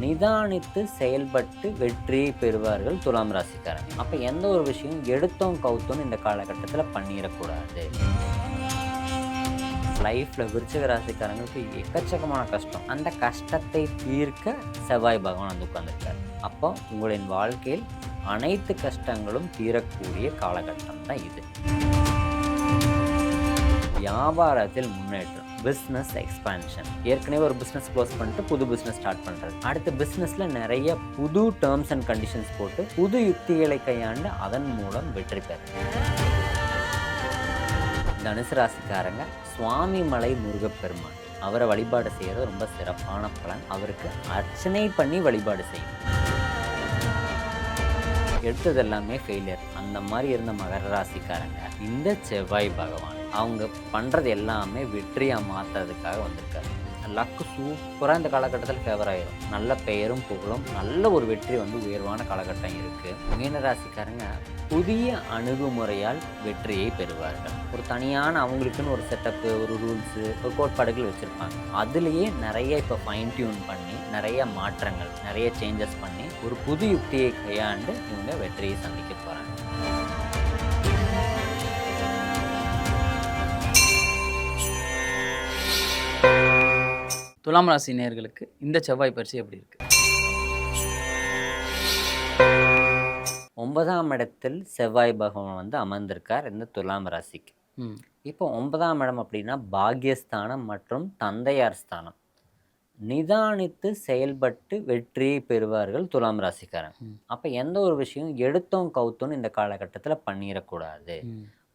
நிதானித்து செயல்பட்டு வெற்றியை பெறுவார்கள் துலாம் ராசிக்காரங்க. அப்போ எந்த ஒரு விஷயம் எடுத்தோம் கவுத்தோன்னு இந்த காலகட்டத்தில் பண்ணிடக்கூடாது. லைஃப்பில் விருச்சிக ராசிக்காரங்களுக்கு எக்கச்சக்கமான கஷ்டம். அந்த கஷ்டத்தை தீர்க்க செவ்வாய் பகவான் வந்து உட்கார்ந்துருக்கார். அப்போ உங்களின் வாழ்க்கையில் அனைத்து கஷ்டங்களும் தீரக்கூடிய காலகட்டம் தான் இது. வியாபாரத்தில் முன்னேற்றம், பிஸ்னஸ் எக்ஸ்பான்ஷன். ஏற்கனவே ஒரு பிஸ்னஸ் க்ளோஸ் பண்ணிட்டு புது பிஸ்னஸ் ஸ்டார்ட் பண்ணுறது. அடுத்த பிஸ்னஸில் நிறைய புது டேர்ம்ஸ் அண்ட் கண்டிஷன்ஸ் போட்டு புது யுக்திகளை கையாண்டு அதன் மூலம் வெற்றி பெறும். தனுசு ராசிக்காரங்க சுவாமி மலை முருகப்பெருமான் அவரை வழிபாடு செய்கிறது ரொம்ப சிறப்பான பலன். அவருக்கு அர்ச்சனை பண்ணி வழிபாடு செய்யும். எடுத்தது எல்லாமே ஃபெயிலியர் அந்த மாதிரி இருந்த மகர ராசிக்காரங்க இந்த செவ்வாய் பகவான் அவங்க பண்ணுறது எல்லாமே வெற்றியாக மாற்றுறதுக்காக வந்திருக்காரு. லக்கு சூப்பராக இந்த காலகட்டத்தில் ஃபேவர் ஆகிடும். நல்ல பெயரும் புகழும் நல்ல ஒரு வெற்றி வந்து உயர்வான காலகட்டம் இருக்குது. மீன ராசிக்காரங்க புதிய அணுகுமுறையால் வெற்றியை பெறுவார்கள். ஒரு தனியான அவங்களுக்குன்னு ஒரு செட்டப்பு, ஒரு ரூல்ஸு, ஒரு கோட்பாடுகள் வச்சுருப்பாங்க. அதுலேயே நிறைய இப்போ ஃபைன் டியூன் பண்ணி நிறைய மாற்றங்கள், நிறைய சேஞ்சஸ் பண்ணி ஒரு புது யுக்தியை கையாண்டு இவங்க வெற்றியை சந்திக்க போகிறாங்க. துலாம் ராசி நேயர்களுக்கு இந்த செவ்வாய் பரிசு எப்படி இருக்கு? 9ஆம் இடத்தில் செவ்வாய் பகவான் வந்து அமர்ந்திருக்கார் இந்த துலாம் ராசிக்கு. இப்போ 9ஆம் இடம் அப்படின்னா பாக்யஸ்தானம் மற்றும் தந்தையார் ஸ்தானம். நிதானித்து செயல்பட்டு வெற்றியை பெறுவார்கள் துலாம் ராசிக்காரன். அப்போ எந்த ஒரு விஷயம் எடுத்தோம் கவுத்தோன்னு இந்த காலகட்டத்தில் பண்ணிடக்கூடாது.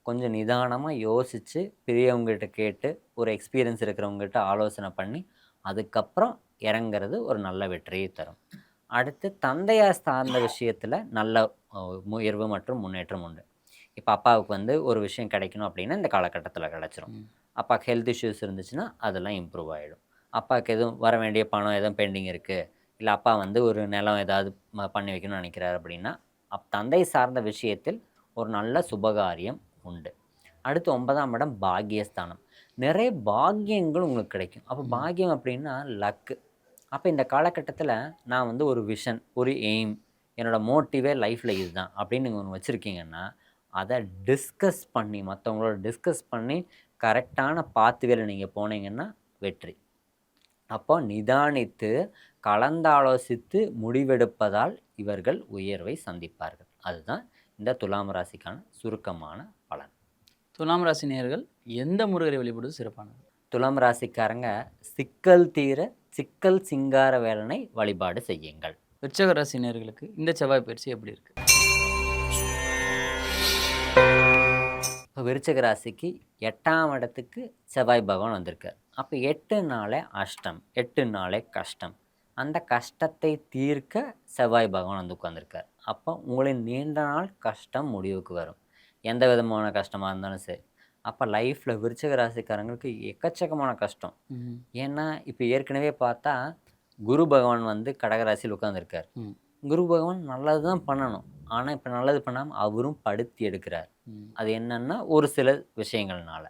கொஞ்சம் நிதானமாக யோசித்து பெரியவங்ககிட்ட கேட்டு ஒரு எக்ஸ்பீரியன்ஸ் இருக்கிறவங்ககிட்ட ஆலோசனை பண்ணி அதுக்கப்புறம் இறங்கிறது ஒரு நல்ல வெற்றியை தரும். அடுத்து தந்தையார் சார்ந்த விஷயத்தில் நல்ல உயர்வு மற்றும் முன்னேற்றம் உண்டு. இப்போ அப்பாவுக்கு வந்து ஒரு விஷயம் கிடைக்கணும் அப்படின்னா இந்த காலகட்டத்தில் கிடச்சிரும். அப்பாவுக்கு ஹெல்த் இஷ்யூஸ் இருந்துச்சுன்னா அதெல்லாம் இம்ப்ரூவ் ஆகிடும். அப்பாவுக்கு எதுவும் வர வேண்டிய பணம் எதுவும் பெண்டிங் இருக்குது, இல்லை அப்பா வந்து ஒரு நிலம் ஏதாவது பண்ணி வைக்கணும்னு நினைக்கிறார் அப்படின்னா தந்தை சார்ந்த விஷயத்தில் ஒரு நல்ல சுபகாரியம் உண்டு. அடுத்து 9ஆம் இடம் பாக்யஸ்தானம். நிறைய பாக்கியங்கள் உங்களுக்கு கிடைக்கும். அப்போ பாக்கியம் அப்படின்னா லக்கு. அப்போ இந்த காலகட்டத்தில் நான் வந்து ஒரு விஷன், ஒரு எய்ம், என்னோடய மோட்டிவே லைஃப்பில் இதுதான் அப்படின்னு நீங்கள் ஒன்று வச்சுருக்கீங்கன்னா அதை டிஸ்கஸ் பண்ணி மற்றவங்களோட டிஸ்கஸ் பண்ணி கரெக்டான பாத்துவேல நீங்கள் போனீங்கன்னா வெற்றி. அப்போ நிதானித்து கலந்தாலோசித்து முடிவெடுப்பதால் இவர்கள் உயர்வை சந்திப்பார்கள். அதுதான் இந்த துலாம் ராசிக்கான சுருக்கமான பலன். துலாம் ராசி நேயர்கள் எந்த முருகரை வழிபடுவது சிறப்பானது? துலாம் ராசிக்காரங்க சிக்கல் தீர சிக்கல் சிங்கார வேலனை வழிபாடு செய்யுங்கள். விருச்சிக ராசி நேயர்களுக்கு இந்த செவ்வாய் பயிற்சி எப்படி இருக்கு? இப்போ விருச்சிக ராசிக்கு 8ஆம் இடத்துக்கு செவ்வாய் பகவான் வந்திருக்கார். அப்போ 8 நாளே அஷ்டம், 8 நாளே கஷ்டம். அந்த கஷ்டத்தை தீர்க்க செவ்வாய் பகவான் வந்து உட்கார்ந்துருக்கார். அப்போ உங்களின் நீண்ட நாள் கஷ்டம் முடிவுக்கு வரும். எந்த விதமான கஷ்டமாக இருந்தாலும் சரி. அப்போ லைஃப்பில் விருச்சிக ராசிக்காரங்களுக்கு எக்கச்சக்கமான கஷ்டம். ஏன்னா இப்போ ஏற்கனவே பார்த்தா குரு பகவான் வந்து கடகராசியில் உட்காந்துருக்கார். குரு பகவான் நல்லது தான் பண்ணணும், ஆனால் இப்போ நல்லது பண்ணாமல் அவரும் படுத்தி எடுக்கிறார். அது என்னன்னா ஒரு சில விஷயங்கள்னால.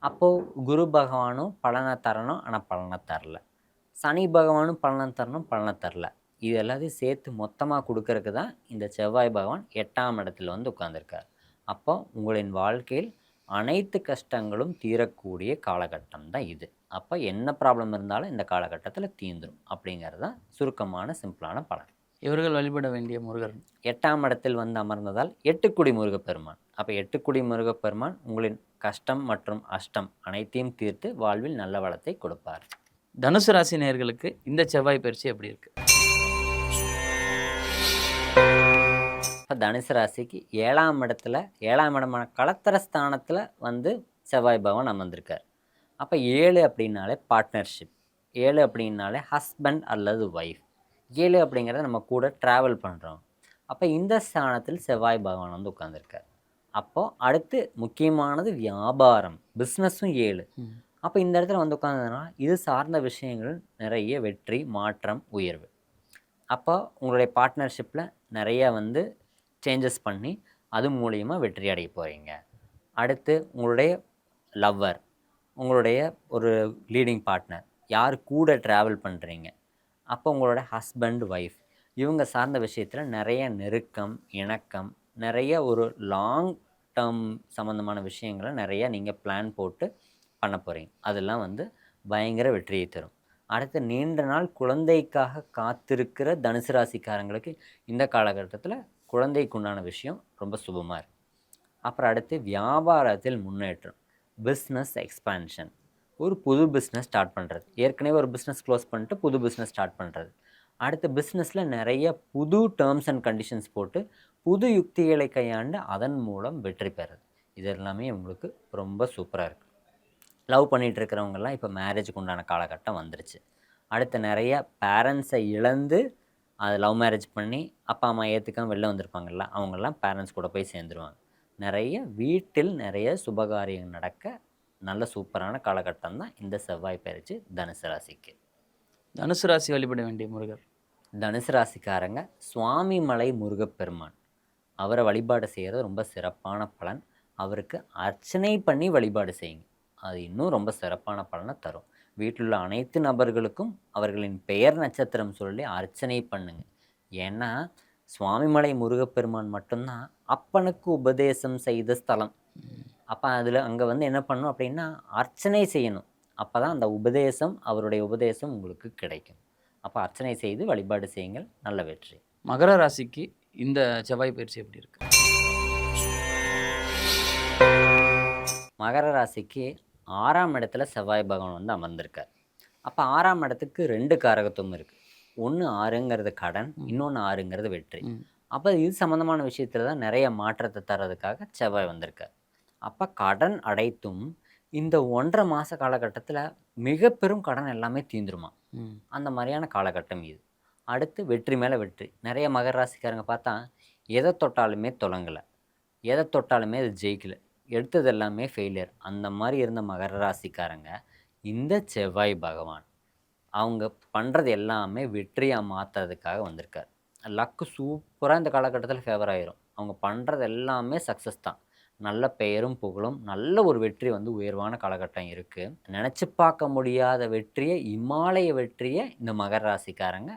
அப்போது குரு பகவானும் பலனை தரணும், ஆனால் பலனை தரல. சனி பகவானும் பலனை தரணும், பலனை தரல. இது எல்லாத்தையும் சேர்த்து மொத்தமாக கொடுக்கறதுக்கு தான் இந்த செவ்வாய் பகவான் 8ஆம் இடத்துல வந்து உட்காந்துருக்கார். அப்போ உங்களின் வாழ்க்கையில் அனைத்து கஷ்டங்களும் தீரக்கூடிய காலகட்டம் தான் இது. அப்போ என்ன ப்ராப்ளம் இருந்தாலும் இந்த காலகட்டத்தில் தீந்துடும் அப்படிங்கிறது தான் சுருக்கமான சிம்பிளான பலன். இவர்கள் வழிபட வேண்டிய முருகர் 8ஆம் இடத்தில் வந்து அமர்ந்ததால் 8குடி முருகப்பெருமான். அப்போ 8குடி முருகப்பெருமான் உங்களின் கஷ்டம் மற்றும் அஷ்டம் அனைத்தையும் தீர்த்து வாழ்வில் நல்ல வளத்தை கொடுப்பார். தனுசு ராசி நேயர்களுக்கு இந்த செவ்வாய் பயிற்சி எப்படி இருக்கு? தனுசு ராசிக்கு 7ஆம் இடத்துல 7ஆம் இடமான கலத்திரஸ்தானத்தில் வந்து செவ்வாய் பகவான் அமர்ந்திருக்கார். அப்போ 7 அப்படின்னாலே பார்ட்னர்ஷிப், 7 அப்படின்னாலே ஹஸ்பண்ட் அல்லது ஒய்ஃப், 7 அப்படிங்கிறத நம்ம கூட ட்ராவல் பண்ணுறோம். அப்போ இந்த ஸ்தானத்தில் செவ்வாய் பகவான் வந்து உட்காந்துருக்கார். அப்போது அடுத்து முக்கியமானது வியாபாரம், பிஸ்னஸும் 7. அப்போ இந்த இடத்துல வந்து உட்காந்ததுனா இது சார்ந்த விஷயங்கள் நிறைய வெற்றி, மாற்றம், உயர்வு. அப்போ உங்களுடைய பார்ட்னர்ஷிப்பில் நிறைய வந்து சேஞ்சஸ் பண்ணி அது மூலிமா வெற்றி அடைய போகிறீங்க. அடுத்து உங்களுடைய லவ்வர், உங்களுடைய ஒரு லீடிங் பார்ட்னர், யார் கூட ட்ராவல் பண்ணுறீங்க, அப்போ உங்களோட ஹஸ்பண்ட், ஒய்ஃப் இவங்க சார்ந்த விஷயத்தில் நிறைய நெருக்கம், இணக்கம், நிறைய ஒரு லாங் டேர்ம் சம்மந்தமான விஷயங்களை நிறைய நீங்கள் பிளான் போட்டு பண்ண போகிறீங்க. அதெல்லாம் வந்து பயங்கர வெற்றியை தரும். அடுத்து நீண்ட நாள் குழந்தைக்காக காத்திருக்கிற தனுசு ராசிக்காரங்களுக்கு இந்த காலகட்டத்தில் குழந்தைக்கு உண்டான விஷயம் ரொம்ப சுபமாக இருக்குது. அப்புறம் அடுத்து வியாபாரத்தில் முன்னேற்றம், பிஸ்னஸ் எக்ஸ்பான்ஷன், ஒரு புது பிஸ்னஸ் ஸ்டார்ட் பண்ணுறது, ஏற்கனவே ஒரு பிஸ்னஸ் க்ளோஸ் பண்ணிட்டு புது பிஸ்னஸ் ஸ்டார்ட் பண்ணுறது, அடுத்த பிஸ்னஸில் நிறைய புது டேர்ம்ஸ் அண்ட் கண்டிஷன்ஸ் போட்டு புது யுக்திகளை கையாண்டு அதன் மூலம் வெற்றி பெறுறது. இது எல்லாமே உங்களுக்கு ரொம்ப சூப்பராக இருக்குது. லவ் பண்ணிகிட்டு இருக்கிறவங்கெல்லாம் இப்போ மேரேஜுக்கு உண்டான காலகட்டம் வந்துருச்சு. அடுத்து நிறைய பேரண்ட்ஸை இழந்து அது லவ் மேரேஜ் பண்ணி அப்பா அம்மா ஏற்றுக்காம வெளில வந்திருப்பாங்கள்ல, அவங்கெல்லாம் பேரண்ட்ஸ் கூட போய் சேர்ந்துருவாங்க. நிறைய வீட்டில் நிறைய சுபகாரியங்கள் நடக்க நல்ல சூப்பரான காலகட்டம் தான் இந்த செவ்வாய் பயிற்சி தனுசு ராசிக்கு. தனுசு ராசி வழிபட வேண்டிய முருகர். தனுசு ராசிக்காரங்க சுவாமிமலை முருகப்பெருமான் அவரை வழிபாடு செய்கிறது ரொம்ப சிறப்பான பலன். அவருக்கு அர்ச்சனை பண்ணி வழிபாடு செய்யுங்க, அது இன்னும் ரொம்ப சிறப்பான பலனை தரும். வீட்டில் உள்ள அனைத்து நபர்களுக்கும் அவர்களின் பெயர் நட்சத்திரம் சொல்லி அர்ச்சனை பண்ணுங்க. ஏன்னா சுவாமிமலை முருகப்பெருமான் மட்டும்தான் அப்பனுக்கு உபதேசம் செய்த ஸ்தலம். அப்போ அதில் அங்கே வந்து என்ன பண்ணணும் அப்படின்னா அர்ச்சனை செய்யணும். அப்போ தான் அந்த உபதேசம், அவருடைய உபதேசம் உங்களுக்கு கிடைக்கும். அப்போ அர்ச்சனை செய்து வழிபாடு செய்யுங்கள், நல்ல வெற்றி. மகர ராசிக்கு இந்த செவ்வாய் பயிற்சி எப்படி இருக்கு? மகர ராசிக்கு 6ஆம் இடத்துல செவ்வாய் பகவான் வந்து அமர்ந்திருக்கார். அப்போ 6ஆம் இடத்துக்கு 2 காரகத்துவம் இருக்குது. ஒன்று 6ங்கிறது கடன், இன்னொன்று 6ங்கிறது வெற்றி. அப்போ இது சம்மந்தமான விஷயத்தில் தான் நிறைய மாற்றத்தை தர்றதுக்காக செவ்வாய் வந்திருக்கார். அப்போ கடன் அடைத்தும் இந்த 1.5 மாத காலகட்டத்தில் மிக பெரும் கடன் எல்லாமே தீந்துருமா, அந்த மாதிரியான காலகட்டம் இது. அடுத்து வெற்றி மேலே வெற்றி. நிறைய மகர ராசிக்காரங்க பார்த்தா எதை தொட்டாலுமே தொடங்கலை, எதை தொட்டாலுமே அது ஜெயிக்கலை, எடுத்தது எல்லாமே ஃபெயிலியர். அந்த மாதிரி இருந்த மகர ராசிக்காரங்க இந்த செவ்வாய் பகவான் அவங்க பண்ணுறது எல்லாமே வெற்றியாக மாற்றுறதுக்காக வந்திருக்கார். லக்கு சூப்பராக இந்த காலகட்டத்தில் ஃபேவர் ஆகிரும். அவங்க பண்ணுறது எல்லாமே சக்ஸஸ் தான். நல்ல பெயரும் புகழும், நல்ல ஒரு வெற்றி வந்து உயர்வான காலகட்டம் இருக்குது. நினச்சி பார்க்க முடியாத வெற்றியை, இமாலய வெற்றியை இந்த மகர ராசிக்காரங்க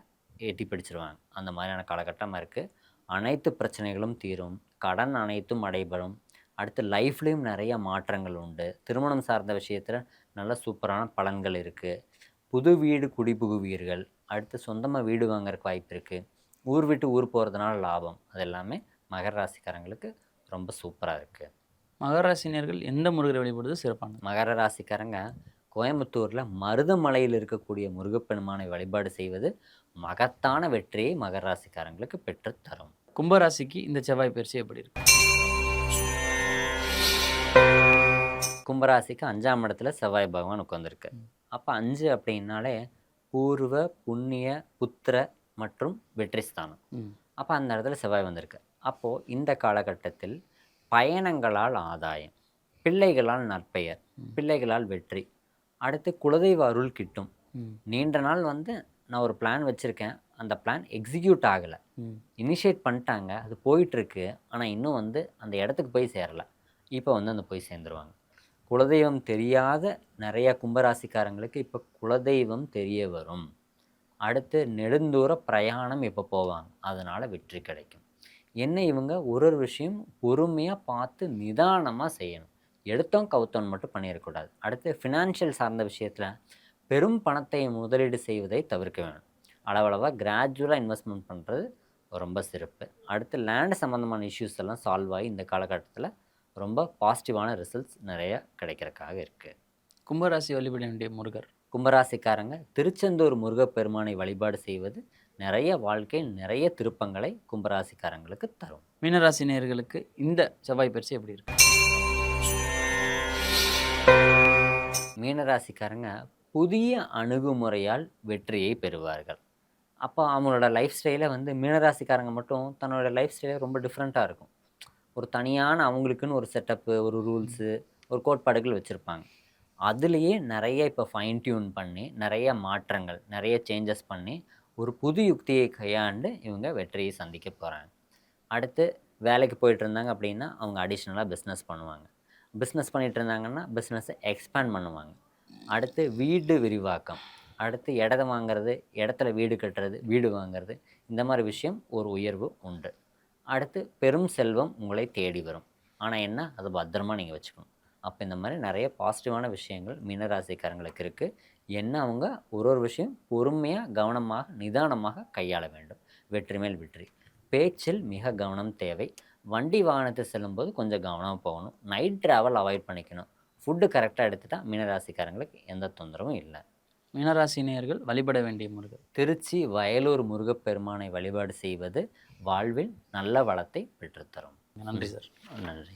எட்டி பிடிச்சிருவாங்க. அந்த மாதிரியான காலகட்டமாக இருக்குது. அனைத்து பிரச்சனைகளும் தீரும், கடன் அனைத்தும் அடைபடும். அடுத்து லைஃப்லேயும் நிறைய மாற்றங்கள் உண்டு. திருமணம் சார்ந்த விஷயத்தில் நல்ல சூப்பரான பலன்கள் இருக்குது. புது வீடு குடிபுகுவீர்கள். அடுத்து சொந்தமாக வீடு வாங்குறதுக்கு வாய்ப்பு இருக்குது. ஊர் விட்டு ஊர் போகிறதுனால லாபம். அது எல்லாமே மகர ராசிக்காரங்களுக்கு ரொம்ப சூப்பராக இருக்குது. மகர ராசினியர்கள் எந்த முருகரை வழிபடுறது சிறப்பானது? மகர ராசிக்காரங்க கோயம்புத்தூரில் மருதமலையில் இருக்கக்கூடிய முருகப்பெருமானை வழிபாடு செய்வது மகத்தான வெற்றியை மகர ராசிக்காரங்களுக்கு பெற்றுத்தரும். கும்பராசிக்கு இந்த செவ்வாய் பயிற்சி எப்படி இருக்கு? கும்பராசிக்கு 5ஆம் இடத்துல செவ்வாய் பகவான் உட்காந்துருக்கு. அப்போ 5 அப்படின்னாலே பூர்வ புண்ணிய புத்திர மற்றும் வெற்றி ஸ்தானம். அப்போ அந்த இடத்துல செவ்வாய் வந்திருக்கு. அப்போது இந்த காலகட்டத்தில் பயணங்களால் ஆதாயம், பிள்ளைகளால் நற்பெயர், பிள்ளைகளால் வெற்றி, அடுத்து குலதெய்வ அருள் கிட்டும். நீண்ட நாள் வந்து நான் ஒரு பிளான் வச்சுருக்கேன், அந்த பிளான் எக்ஸிக்யூட் ஆகலை, இனிஷியேட் பண்ணிட்டாங்க, அது போயிட்டுருக்கு, ஆனால் இன்னும் வந்து அந்த இடத்துக்கு போய் சேரலை. இப்போ வந்து அந்த போய் சேர்ந்துருவாங்க. குலதெய்வம் தெரியாத நிறையா கும்பராசிக்காரங்களுக்கு இப்போ குலதெய்வம் தெரிய வரும். அடுத்து நெடுந்தூர பிரயாணம் இப்போ போவாங்க, அதனால் வெற்றி கிடைக்கும். என்ன இவங்க ஒரு விஷயம் பொறுமையாக பார்த்து நிதானமாக செய்யணும். எடுத்தோம் கவுத்தோன்னு மட்டும் பண்ணிடக்கூடாது. அடுத்து ஃபினான்ஷியல் சார்ந்த விஷயத்தில் பெரும் பணத்தை முதலீடு செய்வதை தவிர்க்க வேணும். அளவளவாக கிராஜுவலாக இன்வெஸ்ட்மெண்ட் பண்ணுறது ரொம்ப சிறப்பு. அடுத்து லேண்ட் சம்மந்தமான இஷ்யூஸ் எல்லாம் சால்வ் ஆகி இந்த காலகட்டத்தில் ரொம்ப பாசிட்டிவான ரிசல்ட்ஸ் நிறைய கிடைக்கிறதுக்காக இருக்குது. கும்பராசி வழிபட வேண்டிய முருகர். கும்பராசிக்காரங்க திருச்செந்தூர் முருகப்பெருமானை வழிபாடு செய்வது நிறைய வாழ்க்கையில் நிறைய திருப்பங்களை கும்பராசிக்காரங்களுக்கு தரும். மீனராசி நேயர்களுக்கு இந்த செவ்வாய் பயிற்சி எப்படி இருக்கு? மீனராசிக்காரங்க புதிய அணுகுமுறையால் வெற்றியை பெறுவார்கள். அப்போ அவங்களோட லைஃப் ஸ்டைலை வந்து மீனராசிக்காரங்க மட்டும் தன்னோட லைஃப் ஸ்டைலே ரொம்ப டிஃப்ரெண்ட்டாக இருக்கும். ஒரு தனியான அவங்களுக்குன்னு ஒரு செட்டப்பு, ஒரு ரூல்ஸு, ஒரு கோட்பாடுகள் வச்சுருப்பாங்க. அதுலேயே நிறைய இப்போ ஃபைன் டியூன் பண்ணி நிறைய மாற்றங்கள், நிறைய சேஞ்சஸ் பண்ணி ஒரு புது யுக்தியை கையாண்டு இவங்க வெற்றியை சந்திக்க போகிறாங்க. அடுத்து வேலைக்கு போயிட்டு இருந்தாங்க அப்படின்னா அவங்க அடிஷ்னலாக பிஸ்னஸ் பண்ணுவாங்க. பிஸ்னஸ் பண்ணிகிட்டு இருந்தாங்கன்னா பிஸ்னஸை எக்ஸ்பேண்ட் பண்ணுவாங்க. அடுத்து வீடு விரிவாக்கம், அடுத்து இடம் வாங்குறது, இடத்துல வீடு கட்டுறது, வீடு வாங்குறது, இந்த மாதிரி விஷயம் ஒரு உயர்வு உண்டு. அடுத்து பெரும் செல்வம் உங்களை தேடி வரும். ஆனால் என்ன, அதை பத்திரமா நீங்கள் வச்சுக்கணும். அப்போ இந்த மாதிரி நிறைய பாசிட்டிவான விஷயங்கள் மீனராசிக்காரங்களுக்கு இருக்குது. என்ன அவங்க ஒரு விஷயம் பொறுமையாக, கவனமாக, நிதானமாக கையாள வேண்டும். வெற்றி மேல் வெற்றி. பேச்சில் மிக கவனம் தேவை. வண்டி வாகனத்தை செல்லும்போது கொஞ்சம் கவனமாக போகணும். நைட் ட்ராவல் அவாய்ட் பண்ணிக்கணும். ஃபுட்டு கரெக்டாக எடுத்துட்டா மீனராசிக்காரங்களுக்கு எந்த தொந்தரவும் இல்லை. மீனராசி நேயர்கள் வழிபட வேண்டிய முருகர். திருச்சி வயலூர் முருகப்பெருமானை வழிபாடு செய்வது வாழ்வில் நல்ல வளத்தை பெற்றுத்தரும். நன்றி சார். நன்றி.